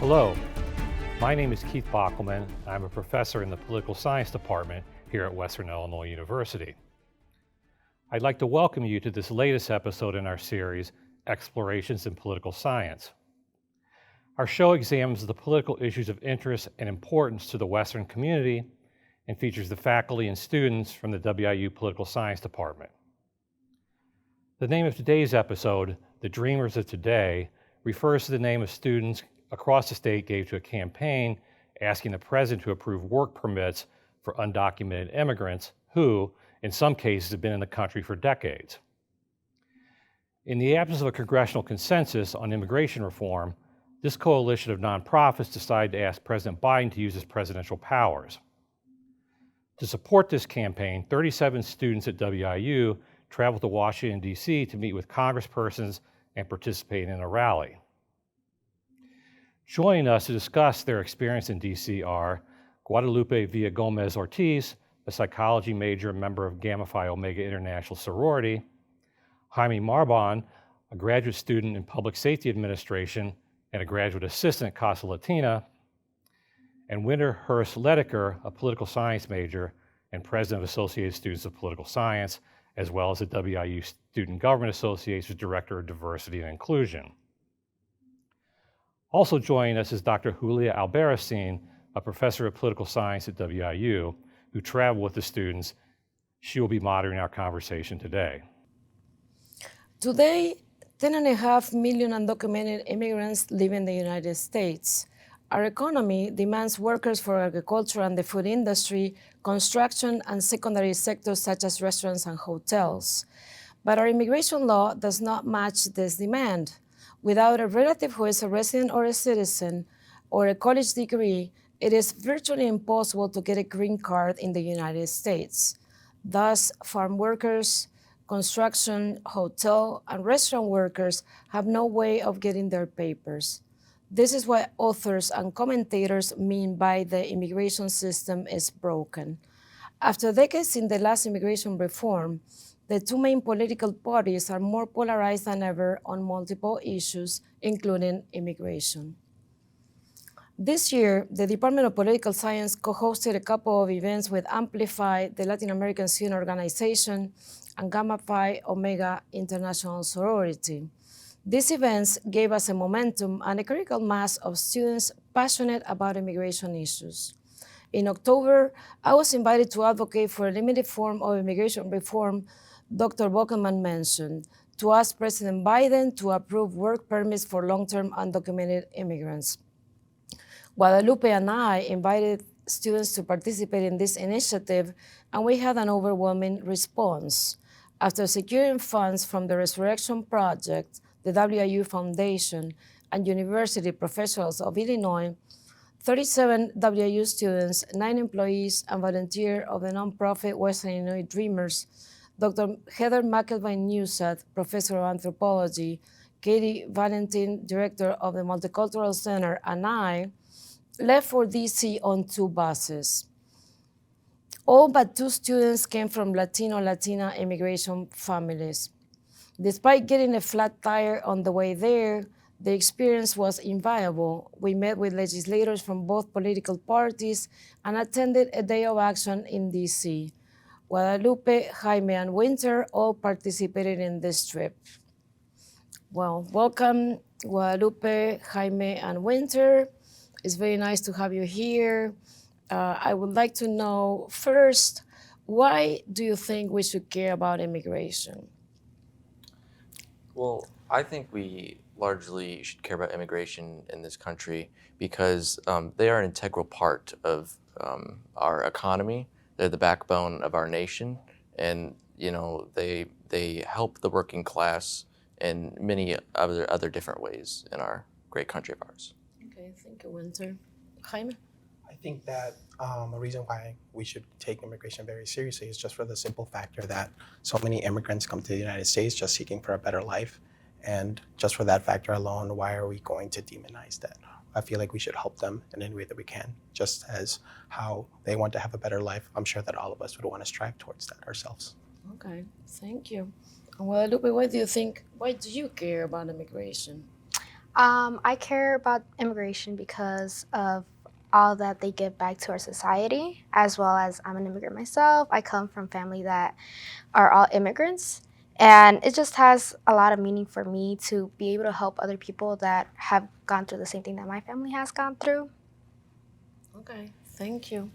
Hello, my name is Keith Boeckelman. I'm a professor in the Political Science Department here at Western Illinois University. I'd like to welcome you to this latest episode in our series, Explorations in Political Science. Our show examines the political issues of interest and importance to the Western community and features the faculty and students from the WIU Political Science Department. The name of today's episode, The Dreamers of Today, refers to the name of students across the state gave to a campaign asking the president to approve work permits for undocumented immigrants who, in some cases, have been in the country for decades. In the absence of a congressional consensus on immigration reform, this coalition of nonprofits decided to ask President Biden to use his presidential powers. To support this campaign, 37 students at WIU traveled to Washington, D.C. to meet with congresspersons and participate in a rally. Joining us to discuss their experience in D.C. are Guadalupe Villagomez-Ortiz, a psychology major and member of Gamma Phi Omega International Sorority, Jaime Marbán, a graduate student in Public Safety Administration and a graduate assistant at Casa Latina, and Winter Hurst-Leadicker, a political science major and president of Associated Students of Political Science, as well as the WIU Student Government Association's Director of Diversity and Inclusion. Also joining us is Dr. Julia Albarracin, a professor of political science at WIU, who traveled with the students. She will be moderating our conversation today. Today, 10.5 million undocumented immigrants live in the United States. Our economy demands workers for agriculture and the food industry, construction, and secondary sectors such as restaurants and hotels. But our immigration law does not match this demand. Without a relative who is a resident or a citizen or a college degree, it is virtually impossible to get a green card in the United States. Thus, farm workers, construction, hotel, and restaurant workers have no way of getting their papers. This is what authors and commentators mean by the immigration system is broken. After decades in the last immigration reform, the two main political parties are more polarized than ever on multiple issues, including immigration. This year, the Department of Political Science co-hosted a couple of events with Amplify, the Latin American Student Organization, and Gamma Phi Omega International Sorority. These events gave us a momentum and a critical mass of students passionate about immigration issues. In October, I was invited to advocate for a limited form of immigration reform Dr. Boeckelman mentioned, to ask President Biden to approve work permits for long-term undocumented immigrants. Guadalupe and I invited students to participate in this initiative, and we had an overwhelming response. After securing funds from the Resurrection Project, the WIU Foundation, and university professionals of Illinois, 37 WIU students, 9 employees, and volunteers of the nonprofit Western Illinois Dreamers, Dr. Heather McElvain-Newsat, professor of anthropology, Katie Valentin, director of the Multicultural Center, and I left for DC on 2 buses. All but 2 students came from Latino-Latina immigration families. Despite getting a flat tire on the way there, the experience was invaluable. We met with legislators from both political parties and attended a day of action in DC. Guadalupe, Jaime, and Winter all participated in this trip. Well, welcome, Guadalupe, Jaime, and Winter. It's very nice to have you here. I would like to know first, why do you think we should care about immigration? Well, I think we largely should care about immigration in this country because they are an integral part of our economy. They're the backbone of our nation, and they help the working class in many other different ways in our great country of ours. Okay, thank you, Winter. Jaime? I think that a reason why we should take immigration very seriously is just for the simple factor that so many immigrants come to the United States just seeking for a better life. And just for that factor alone, why are we going to demonize that? I feel like we should help them in any way that we can, just as how they want to have a better life. I'm sure that all of us would want to strive towards that ourselves. Okay, thank you. And Guadalupe, why do you care about immigration? I care about immigration because of all that they give back to our society, as well as I'm an immigrant myself. I come from family that are all immigrants, and it just has a lot of meaning for me to be able to help other people that have gone through the same thing that my family has gone through. Okay, thank you.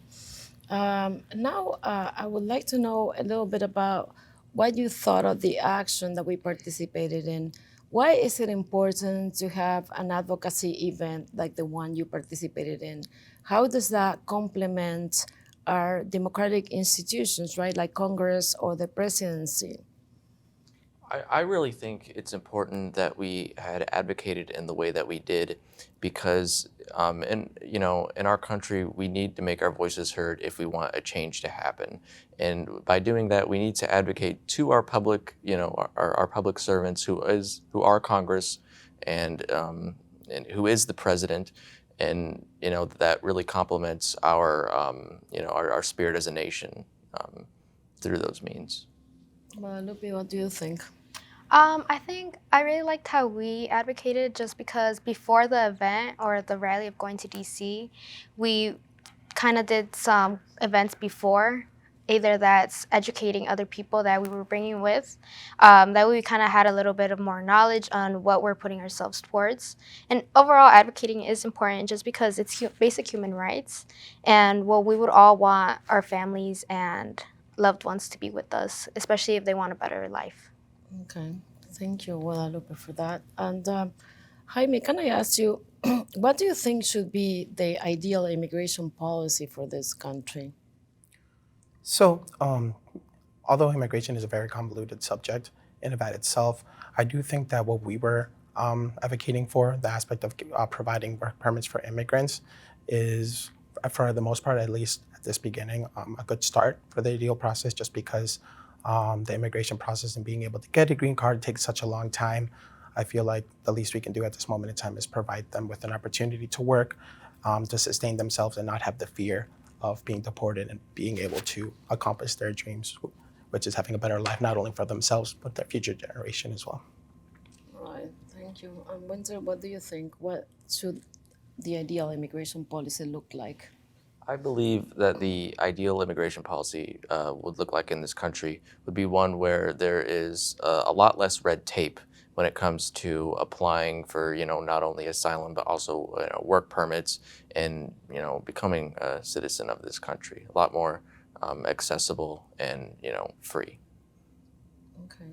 Now, I would like to know a little bit about what you thought of the action that we participated in. Why is it important to have an advocacy event like the one you participated in? How does that complement our democratic institutions, right, like Congress or the presidency? I really think it's important that we had advocated in the way that we did, because in our country we need to make our voices heard if we want a change to happen, and by doing that we need to advocate to our public, our public servants, who are Congress, and who is the president, and that really complements our spirit as a nation through those means. Guadalupe, what do you think? I think I really liked how we advocated, just because before the event or the rally of going to DC, we kind of did some events before, either that's educating other people that we were bringing with. That way we kind of had a little bit of more knowledge on what we're putting ourselves towards. And overall, advocating is important just because it's basic human rights. And well, we would all want our families and loved ones to be with us, especially if they want a better life. Okay, thank you, Guadalupe, for that. And Jaime, can I ask you, what do you think should be the ideal immigration policy for this country? So, although immigration is a very convoluted subject in and of itself, I do think that what we were advocating for, the aspect of providing work permits for immigrants, is, for the most part, at least at this beginning, a good start for the ideal process, just because the immigration process and being able to get a green card takes such a long time. I feel like the least we can do at this moment in time is provide them with an opportunity to work, to sustain themselves and not have the fear of being deported, and being able to accomplish their dreams, which is having a better life, not only for themselves, but their future generation as well. All right, thank you. Winter, what do you think? What should the ideal immigration policy look like? I believe that the ideal immigration policy would look like in this country would be one where there is a lot less red tape when it comes to applying for, not only asylum, but also work permits, and, becoming a citizen of this country. A lot more accessible and, free. Okay.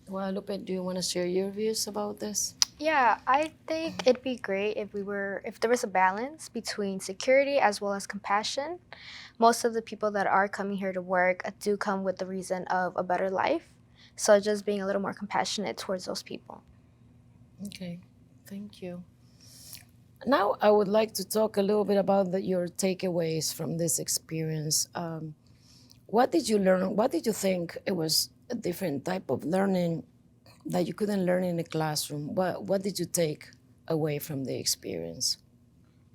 Guadalupe, do you want to share your views about this? Yeah, I think it'd be great if there was a balance between security as well as compassion. Most of the people that are coming here to work do come with the reason of a better life. So just being a little more compassionate towards those people. Okay, thank you. Now I would like to talk a little bit about your takeaways from this experience. What did you learn? What did you think it was a different type of learning that you couldn't learn in the classroom? What did you take away from the experience?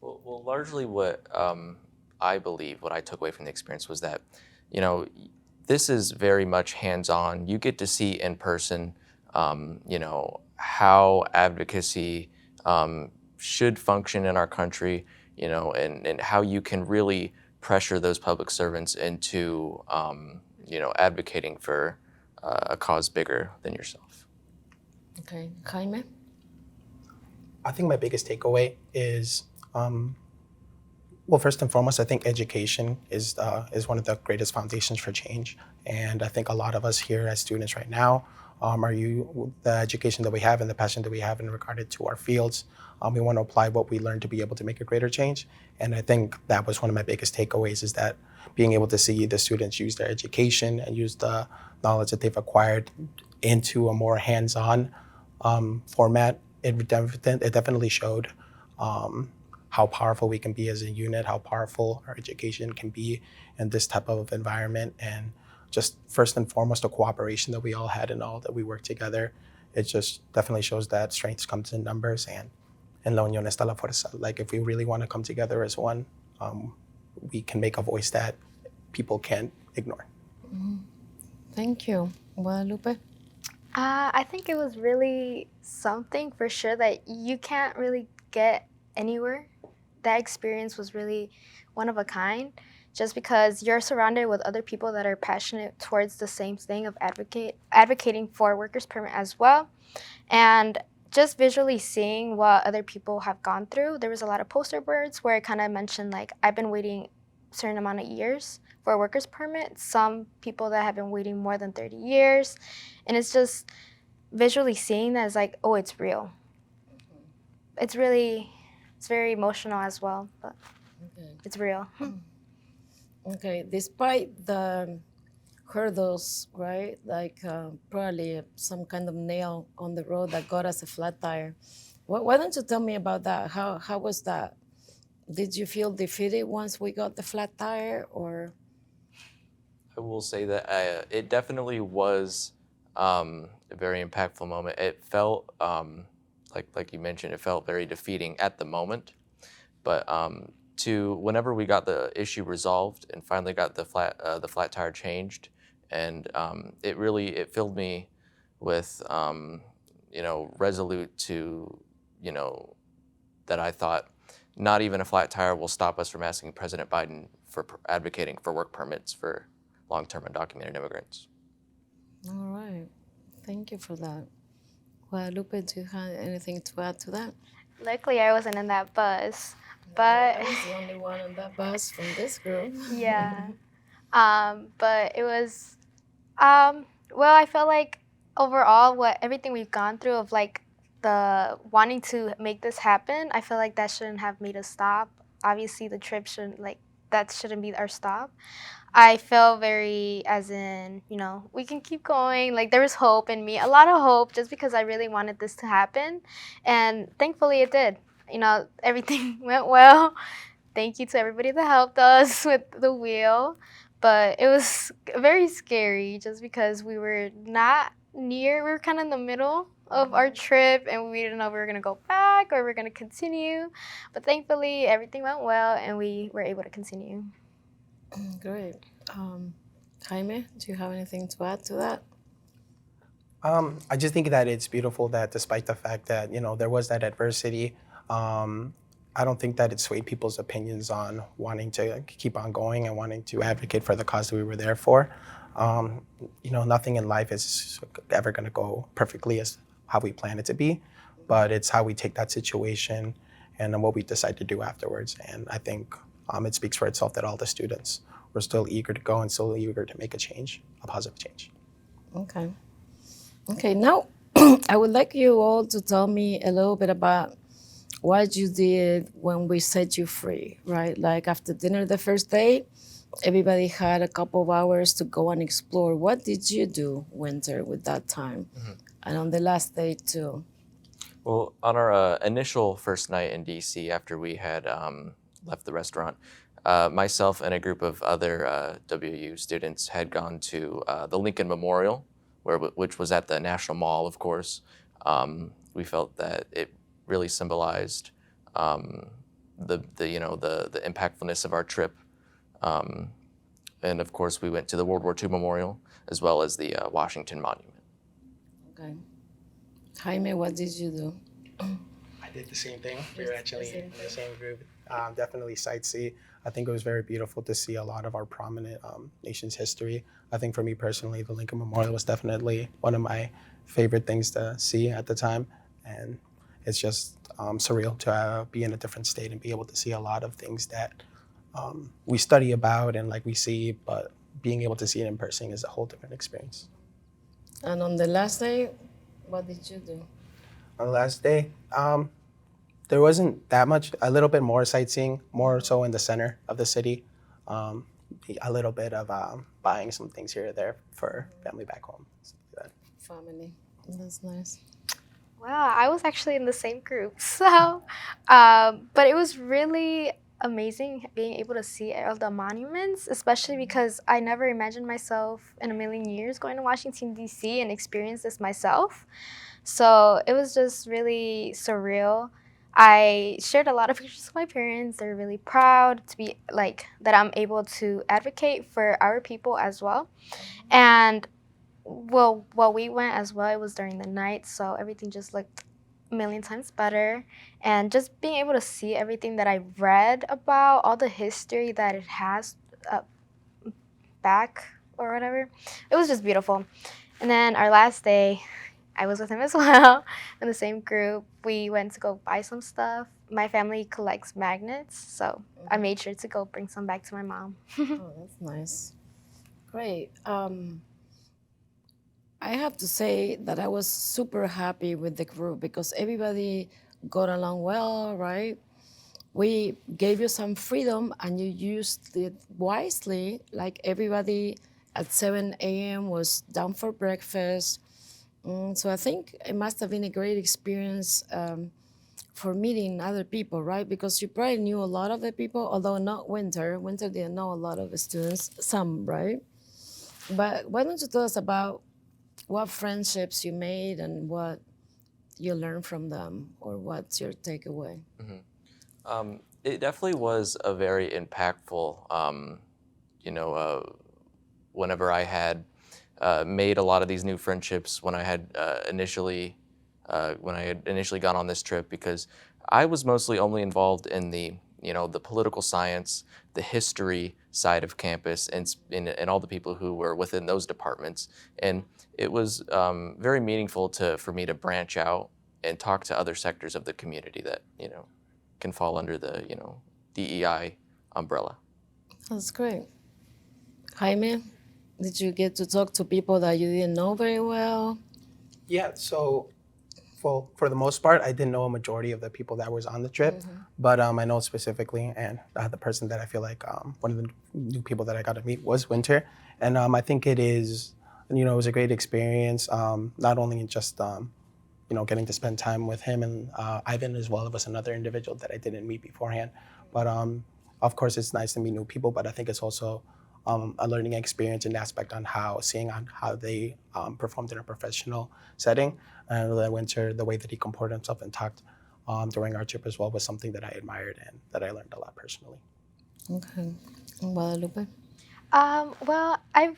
Well, largely what I believe, what I took away from the experience was that, this is very much hands-on. You get to see in person, how advocacy should function in our country, and how you can really pressure those public servants into, advocating for a cause bigger than yourself. Okay, Jaime? I think my biggest takeaway is, well, first and foremost, I think education is one of the greatest foundations for change. And I think a lot of us here as students right now, the education that we have and the passion that we have in regard to our fields, we want to apply what we learn to be able to make a greater change. And I think that was one of my biggest takeaways, is that being able to see the students use their education and use the knowledge that they've acquired into a more hands-on format, it definitely showed how powerful we can be as a unit, how powerful our education can be in this type of environment, and just first and foremost, the cooperation that we all had and all that we worked together. It just definitely shows that strength comes in numbers, and en la unión está la fuerza. Like, if we really want to come together as one, we can make a voice that people can't ignore. Thank you. Guadalupe? I think it was really something for sure that you can't really get anywhere. That experience was really one of a kind, just because you're surrounded with other people that are passionate towards the same thing of advocating for workers' permit as well. And just visually seeing what other people have gone through, there was a lot of poster boards where it kind of mentioned like, I've been waiting a certain amount of years for a workers permit, some people that have been waiting more than 30 years. And it's just visually seeing that is like, oh, it's real. It's very emotional as well, but it's real. Okay, despite the hurdles, right? Like probably some kind of nail on the road that got us a flat tire. Why don't you tell me about that? How was that? Did you feel defeated once we got the flat tire, or? I will say that it definitely was a very impactful moment. It felt like you mentioned, it felt very defeating at the moment, but to whenever we got the issue resolved and finally got the flat tire changed, and it filled me with resolute to that I thought not even a flat tire will stop us from asking President Biden for advocating for work permits for long-term undocumented immigrants. All right, thank you for that. Guadalupe, do you have anything to add to that? Luckily, I wasn't in that bus, but I was the only one on that bus from this group. yeah. But it was, well, I felt like overall, everything we've gone through of like the wanting to make this happen, I feel like that shouldn't have made us stop. Obviously, the trip that shouldn't be our stop. I felt very, as in, we can keep going. Like there was hope in me, a lot of hope, just because I really wanted this to happen, and thankfully it did. Everything went well. Thank you to everybody that helped us with the wheel. But it was very scary just because we were not near, we were kind of in the middle of our trip and we didn't know if we were going to go back or we were going to continue. But thankfully, everything went well and we were able to continue. Great. Jaime, do you have anything to add to that? I just think that it's beautiful that despite the fact that, there was that adversity, I don't think that it swayed people's opinions on wanting to keep on going and wanting to advocate for the cause that we were there for. Nothing in life is ever going to go perfectly as how we plan it to be, but it's how we take that situation and then what we decide to do afterwards. And I think it speaks for itself that all the students were still eager to go and still eager to make a change, a positive change. Okay, now I would like you all to tell me a little bit about what you did when we set you free, right? Like after dinner the first day, everybody had a couple of hours to go and explore. What did you do, Winter, with that time? Mm-hmm. And on the last day too? Well, on our initial first night in D.C., after we had left the restaurant, myself and a group of other WIU students had gone to the Lincoln Memorial, which was at the National Mall, of course. We felt that it really symbolized the impactfulness of our trip. And of course, we went to the World War II Memorial as well as the Washington Monument. Okay. Jaime, what did you do? I did the same thing. We were actually in the same group. Definitely sightsee. I think it was very beautiful to see a lot of our prominent nation's history. I think for me personally, the Lincoln Memorial was definitely one of my favorite things to see at the time. And it's just surreal to be in a different state and be able to see a lot of things that we study about and like we see, but being able to see it in person is a whole different experience. And on the last day, what did you do? On the last day, there wasn't that much, a little bit more sightseeing, more so in the center of the city. A little bit of buying some things here or there for family back home. Like that. Family, that's nice. Wow, I was actually in the same group. So, but it was really amazing being able to see all the monuments, especially because I never imagined myself in a million years going to Washington, D.C. and experience this myself. So it was just really surreal. I shared a lot of pictures with my parents. They're really proud to be like that I'm able to advocate for our people as well. And well, while we went as well, it was during the night, so everything just looked a million times better. And just being able to see everything that I read about, all the history that it has back or whatever, it was just beautiful. And then our last day, I was with him as well in the same group. We went to go buy some stuff. My family collects magnets, so I made sure to go bring some back to my mom. Oh, that's nice. Great. I have to say that I was super happy with the group because everybody got along well, right? We gave you some freedom and you used it wisely. Like everybody at 7 a.m. was down for breakfast. So I think it must have been a great experience for meeting other people, right? Because you probably knew a lot of the people, although not Winter. Winter didn't know a lot of the students, some, right? But why don't you tell us about what friendships you made and what you learned from them, or what's your takeaway? It definitely was a very impactful, whenever I had made a lot of these new friendships when I had initially gone on this trip, because I was mostly only involved in the political science, the history side of campus, and all the people who were within those departments. And it was very meaningful for me to branch out and talk to other sectors of the community that can fall under the DEI umbrella. That's great. Jaime, did you get to talk to people that you didn't know very well? Yeah, so for the most part, I didn't know a majority of the people that was on the trip, but I know specifically, and the person that I feel like one of the new people that I got to meet was Winter, and I think it is, it was a great experience, not only in just getting to spend time with him and Ivan, as well as another individual that I didn't meet beforehand, but of course it's nice to meet new people, but I think it's also a learning experience and aspect on how they performed in a professional setting. And Winter, the way that he comported himself and talked during our trip as well was something that I admired and that I learned a lot personally. Okay. And Guadalupe? Well, I've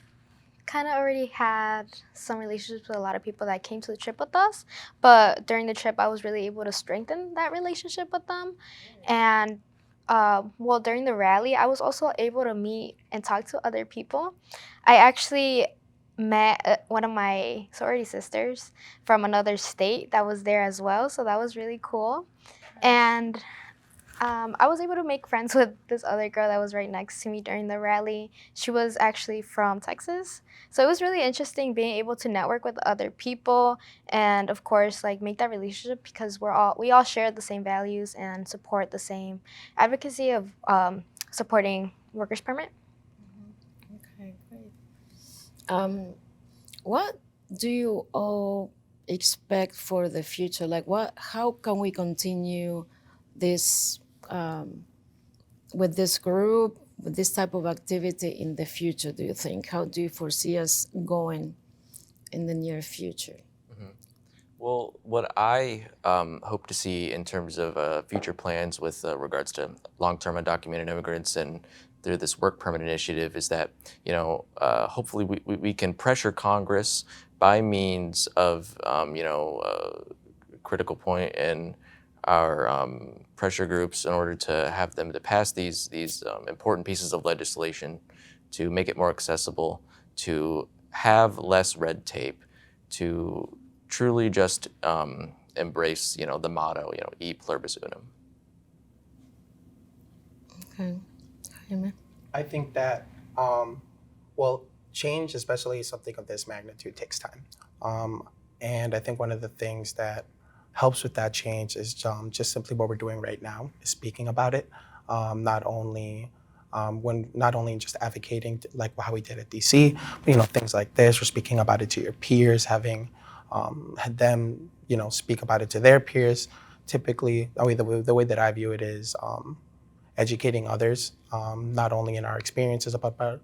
kind of already had some relationships with a lot of people that came to the trip with us, but during the trip, I was really able to strengthen that relationship with them. And well, during the rally, I was also able to meet and talk to other people. I actually met one of my sorority sisters from another state that was there as well, so that was really cool. And I was able to make friends with this other girl that was right next to me during the rally. She was actually from Texas. So it was really interesting being able to network with other people and, of course, like make that relationship because we all share the same values and support the same advocacy of supporting workers' permit. Okay, great. What do you all expect for the future? Like, how can we continue this with this group, with this type of activity in the future, do you think? How do you foresee us going in the near future? Well, what I hope to see in terms of future plans with regards to long-term undocumented immigrants and through this work permit initiative is that, hopefully we can pressure Congress by means of, critical point in our pressure groups in order to have them to pass these important pieces of legislation to make it more accessible, to have less red tape, to truly just embrace, the motto, e pluribus unum. Okay. Jaime? I think that, change, especially something of this magnitude, takes time. And I think one of the things that helps with that change is just simply what we're doing right now, is speaking about it, not only just advocating like how we did at DC, but, things like this, or speaking about it to your peers, having had them, speak about it to their peers. Typically, the way that I view it is educating others, not only in our experiences, but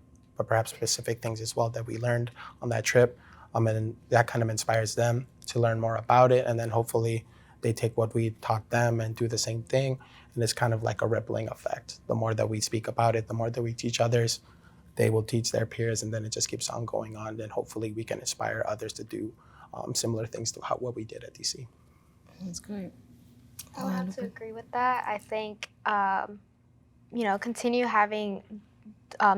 perhaps specific things as well that we learned on that trip. And that kind of inspires them to learn more about it. And then hopefully they take what we taught them and do the same thing. And it's kind of like a rippling effect. The more that we speak about it, the more that we teach others, they will teach their peers, and then it just keeps on going on. And hopefully we can inspire others to do similar things to what we did at DC. That's great. I would have to agree with that. I think, continue having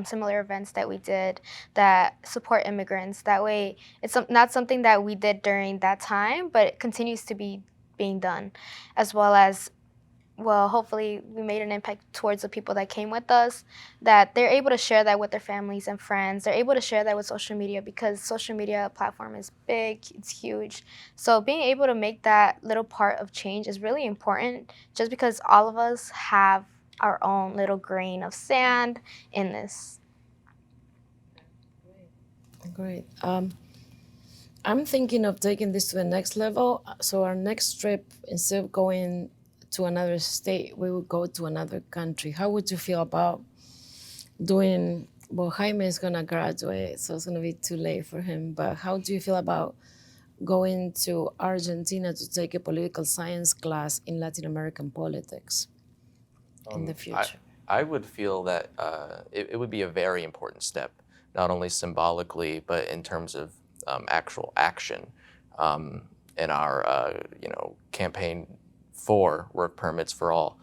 similar events that we did that support immigrants. That way, it's not something that we did during that time, but it continues to be being done, as well as, well, hopefully we made an impact towards the people that came with us, that they're able to share that with their families and friends. They're able to share that with social media, because social media platform is big, it's huge. So being able to make that little part of change is really important, just because all of us have our own little grain of sand in this. Great. I'm thinking of taking this to the next level. So our next trip, instead of going to another state, we would go to another country. How would you feel about doing, well, Jaime is gonna graduate, so it's gonna be too late for him, but how do you feel about going to Argentina to take a political science class in Latin American politics in the future? I would feel that it would be a very important step, not only symbolically, but in terms of actual action in our campaign for work permits for all,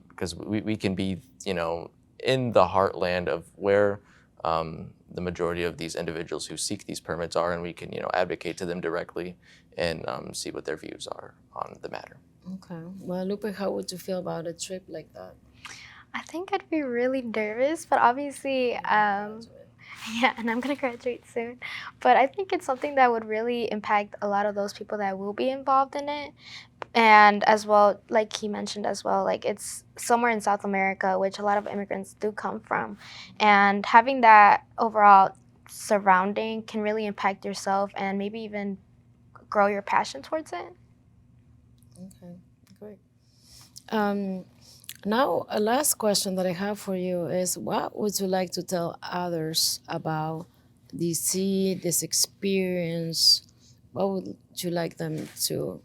because we can be in the heartland of where the majority of these individuals who seek these permits are, and we can advocate to them directly and see what their views are on the matter. Okay. Well, Lupe, how would you feel about a trip like that? I think I'd be really nervous, but obviously, yeah, and I'm gonna graduate soon. But I think it's something that would really impact a lot of those people that will be involved in it. And as well, like he mentioned as well, like it's somewhere in South America, which a lot of immigrants do come from. And having that overall surrounding can really impact yourself and maybe even grow your passion towards it. Okay, great. Now, a last question that I have for you is, what would you like to tell others about DC, this experience? What would you like them to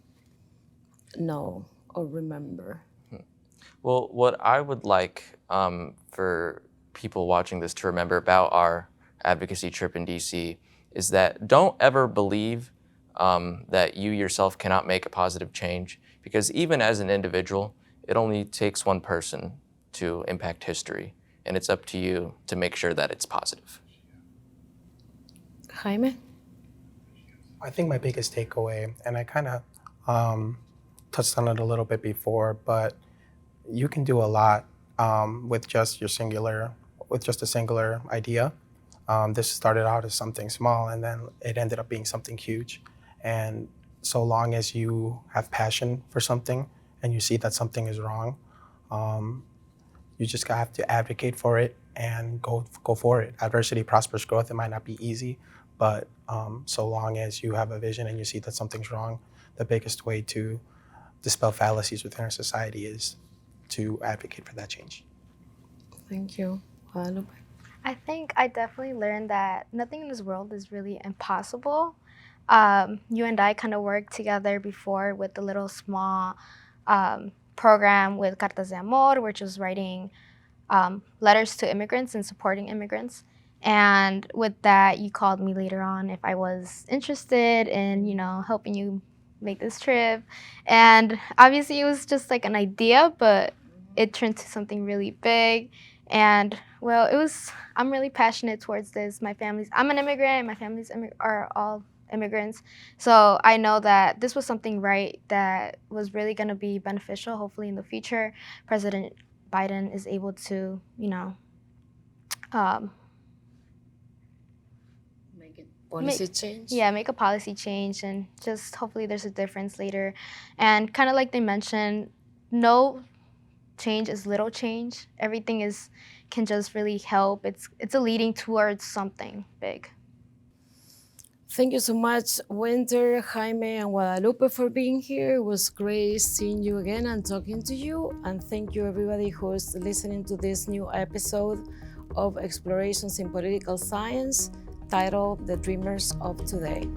know or remember? Well, what I would like for people watching this to remember about our advocacy trip in DC is that don't ever believe that you yourself cannot make a positive change, because even as an individual, it only takes one person to impact history, and it's up to you to make sure that it's positive. Jaime? I think my biggest takeaway, and I kind of touched on it a little bit before, but you can do a lot with just a singular idea. This started out as something small, and then it ended up being something huge. And so long as you have passion for something and you see that something is wrong, you just have to advocate for it and go for it. Adversity prospers growth. It might not be easy, but so long as you have a vision and you see that something's wrong, the biggest way to dispel fallacies within our society is to advocate for that change. Thank you. Guadalupe? I think I definitely learned that nothing in this world is really impossible. You and I kind of worked together before with the little small program with Cartas de Amor, which was writing letters to immigrants and supporting immigrants. And with that, you called me later on if I was interested in, helping you make this trip. And obviously it was just like an idea, but it turned to something really big. And well, I'm really passionate towards this. I'm an immigrant, my family's are all immigrants. So I know that this was something right that was really going to be beneficial. Hopefully in the future, President Biden is able to, Make it policy change? Yeah, make a policy change, and just hopefully there's a difference later. And kind of like they mentioned, no change is little change. Everything can just really help. It's a leading towards something big. Thank you so much, Winter, Jaime, and Guadalupe for being here. It was great seeing you again and talking to you. And thank you everybody who's listening to this new episode of Explorations in Political Science, titled The Dreamers of Today.